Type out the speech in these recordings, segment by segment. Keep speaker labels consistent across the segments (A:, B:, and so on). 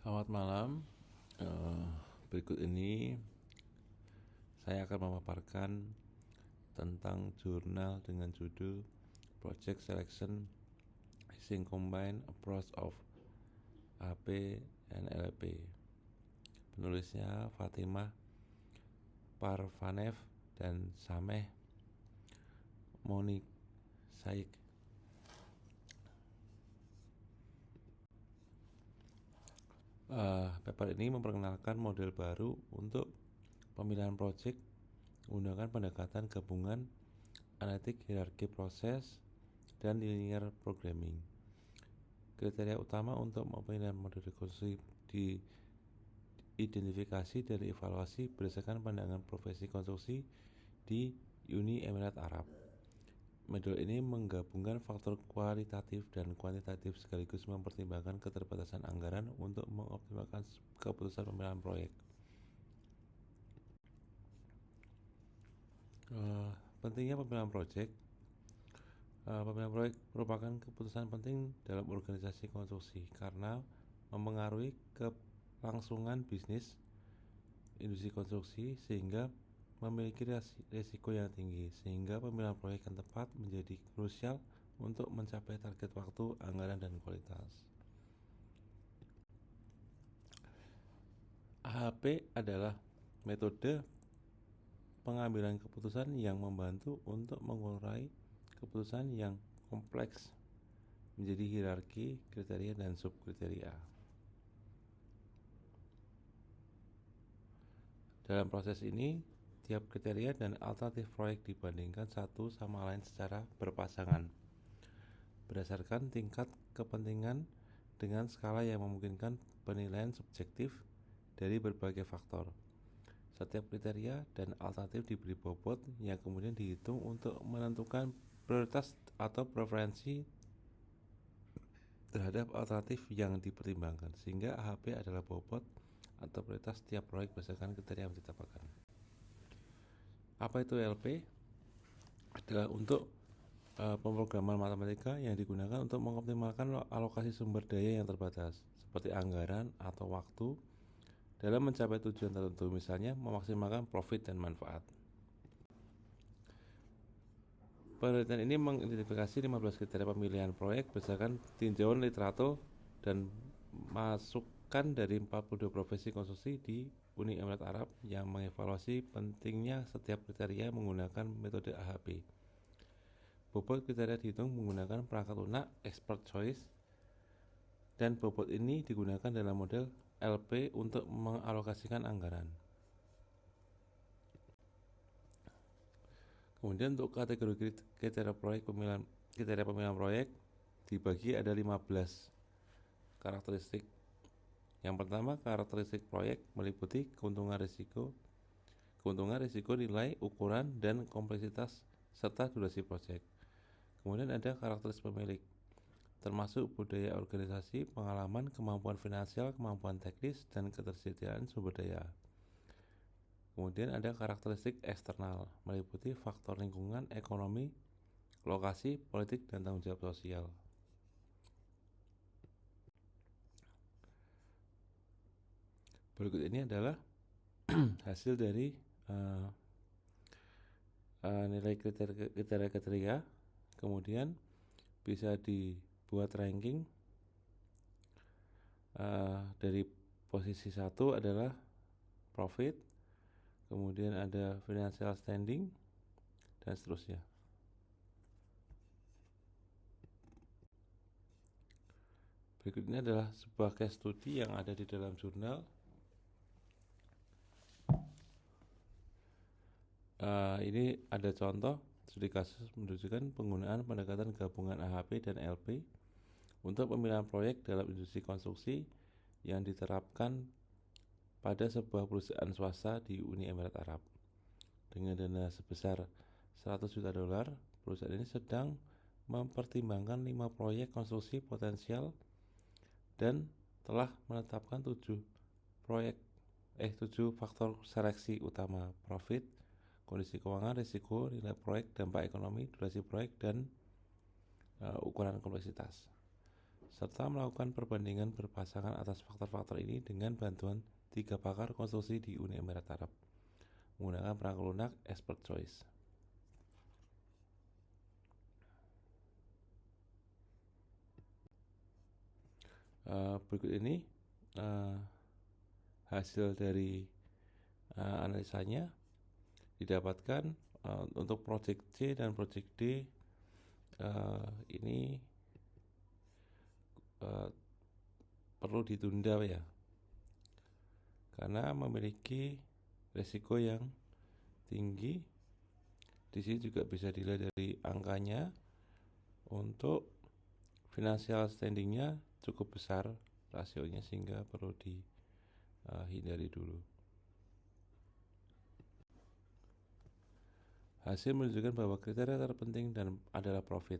A: Selamat malam. Eh, Berikut ini saya akan memaparkan tentang jurnal dengan judul Project Selection Using Combined Approach of AP and LP. Penulisnya Fatimah Parvanev dan Sameh Monishaik. Paper ini memperkenalkan model baru untuk pemilihan project menggunakan pendekatan gabungan analitik hierarki proses dan linear programming. Kriteria utama untuk pemilihan model rekonstruksi diidentifikasi dari evaluasi berdasarkan pandangan profesi konstruksi di Uni Emirat Arab. Model ini menggabungkan faktor kualitatif dan kuantitatif sekaligus mempertimbangkan keterbatasan anggaran untuk mengoptimalkan keputusan pemilihan proyek. Pentingnya pemilihan proyek. Pemilihan proyek merupakan keputusan penting dalam organisasi konstruksi karena mempengaruhi kelangsungan bisnis industri konstruksi sehingga memiliki risiko yang tinggi, sehingga pemilihan proyek yang tepat menjadi krusial untuk mencapai target waktu, anggaran, dan kualitas. AHP adalah metode pengambilan keputusan yang membantu untuk mengurai keputusan yang kompleks menjadi hierarki, kriteria, dan subkriteria. Dalam proses ini, tiap kriteria dan alternatif proyek dibandingkan satu sama lain secara berpasangan berdasarkan tingkat kepentingan dengan skala yang memungkinkan penilaian subjektif dari berbagai faktor. Setiap kriteria dan alternatif diberi bobot yang kemudian dihitung untuk menentukan prioritas atau preferensi terhadap alternatif yang dipertimbangkan, sehingga AHP adalah bobot atau prioritas setiap proyek berdasarkan kriteria yang ditetapkan. Apa itu LP? Adalah untuk pemrograman matematika yang digunakan untuk mengoptimalkan alokasi sumber daya yang terbatas, seperti anggaran atau waktu, dalam mencapai tujuan tertentu, misalnya memaksimalkan profit dan manfaat. Penelitian ini mengidentifikasi 15 kriteria pemilihan proyek berdasarkan tinjauan literatur dan masukan dari 42 profesi konstruksi di Uni Emirat Arab yang mengevaluasi pentingnya setiap kriteria menggunakan metode AHP. Bobot kriteria dihitung menggunakan perangkat lunak expert choice, dan bobot ini digunakan dalam model LP untuk mengalokasikan anggaran. Kemudian untuk kategori kriteria pemilihan proyek dibagi ada 15 karakteristik. Yang pertama, karakteristik proyek meliputi keuntungan risiko nilai, ukuran, dan kompleksitas serta durasi proyek. Kemudian ada karakteristik pemilik, termasuk budaya organisasi, pengalaman, kemampuan finansial, kemampuan teknis, dan ketersediaan sumber daya. Kemudian ada karakteristik eksternal, meliputi faktor lingkungan, ekonomi, lokasi, politik, dan tanggung jawab sosial. Berikut ini adalah hasil dari nilai kriteria, kemudian bisa dibuat ranking. Dari posisi 1 adalah profit, kemudian ada financial standing, dan seterusnya. Berikut ini adalah sebuah case study yang ada di dalam jurnal. Ini ada contoh studi kasus menunjukkan penggunaan pendekatan gabungan AHP dan LP untuk pemilihan proyek dalam industri konstruksi yang diterapkan pada sebuah perusahaan swasta di Uni Emirat Arab. Dengan dana sebesar $100 juta, perusahaan ini sedang mempertimbangkan 5 proyek konstruksi potensial dan telah menetapkan 7 faktor seleksi utama: profit, kondisi keuangan, risiko, nilai proyek, dampak ekonomi, durasi proyek, dan ukuran kompleksitas. serta melakukan perbandingan berpasangan atas faktor-faktor ini dengan bantuan 3 pakar konstruksi di Uni Emirat Arab menggunakan perangkat lunak Expert Choice. Berikut ini hasil dari analisanya didapatkan untuk project C dan project D ini perlu ditunda ya, karena memiliki risiko yang tinggi. Di sini juga bisa dilihat dari angkanya. Untuk financial standingnya cukup besar rasionya, sehingga perlu dihindari dulu. Hasil menunjukkan bahwa kriteria terpenting dan adalah profit,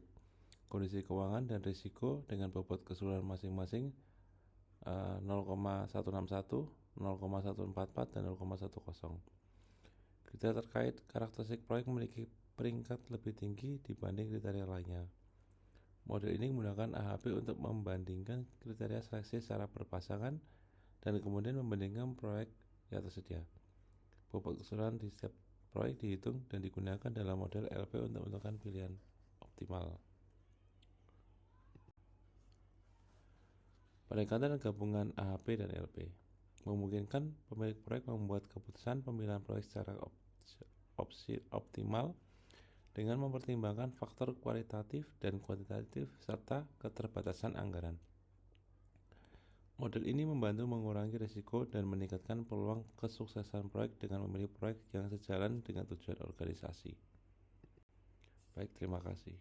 A: kondisi keuangan, dan risiko dengan bobot keseluruhan masing-masing 0,161, 0,144, dan 0,10. Kriteria terkait karakteristik proyek memiliki peringkat lebih tinggi dibanding kriteria lainnya. Model ini menggunakan AHP untuk membandingkan kriteria seleksi secara berpasangan dan kemudian membandingkan proyek yang tersedia. Bobot keseluruhan di setiap proyek dihitung dan digunakan dalam model LP untuk menentukan pilihan optimal. Pendekatan gabungan AHP dan LP memungkinkan pemilik proyek membuat keputusan pemilihan proyek secara optimal dengan mempertimbangkan faktor kualitatif dan kuantitatif serta keterbatasan anggaran. Model ini membantu mengurangi risiko dan meningkatkan peluang kesuksesan proyek dengan memilih proyek yang sejalan dengan tujuan organisasi. Baik, terima kasih.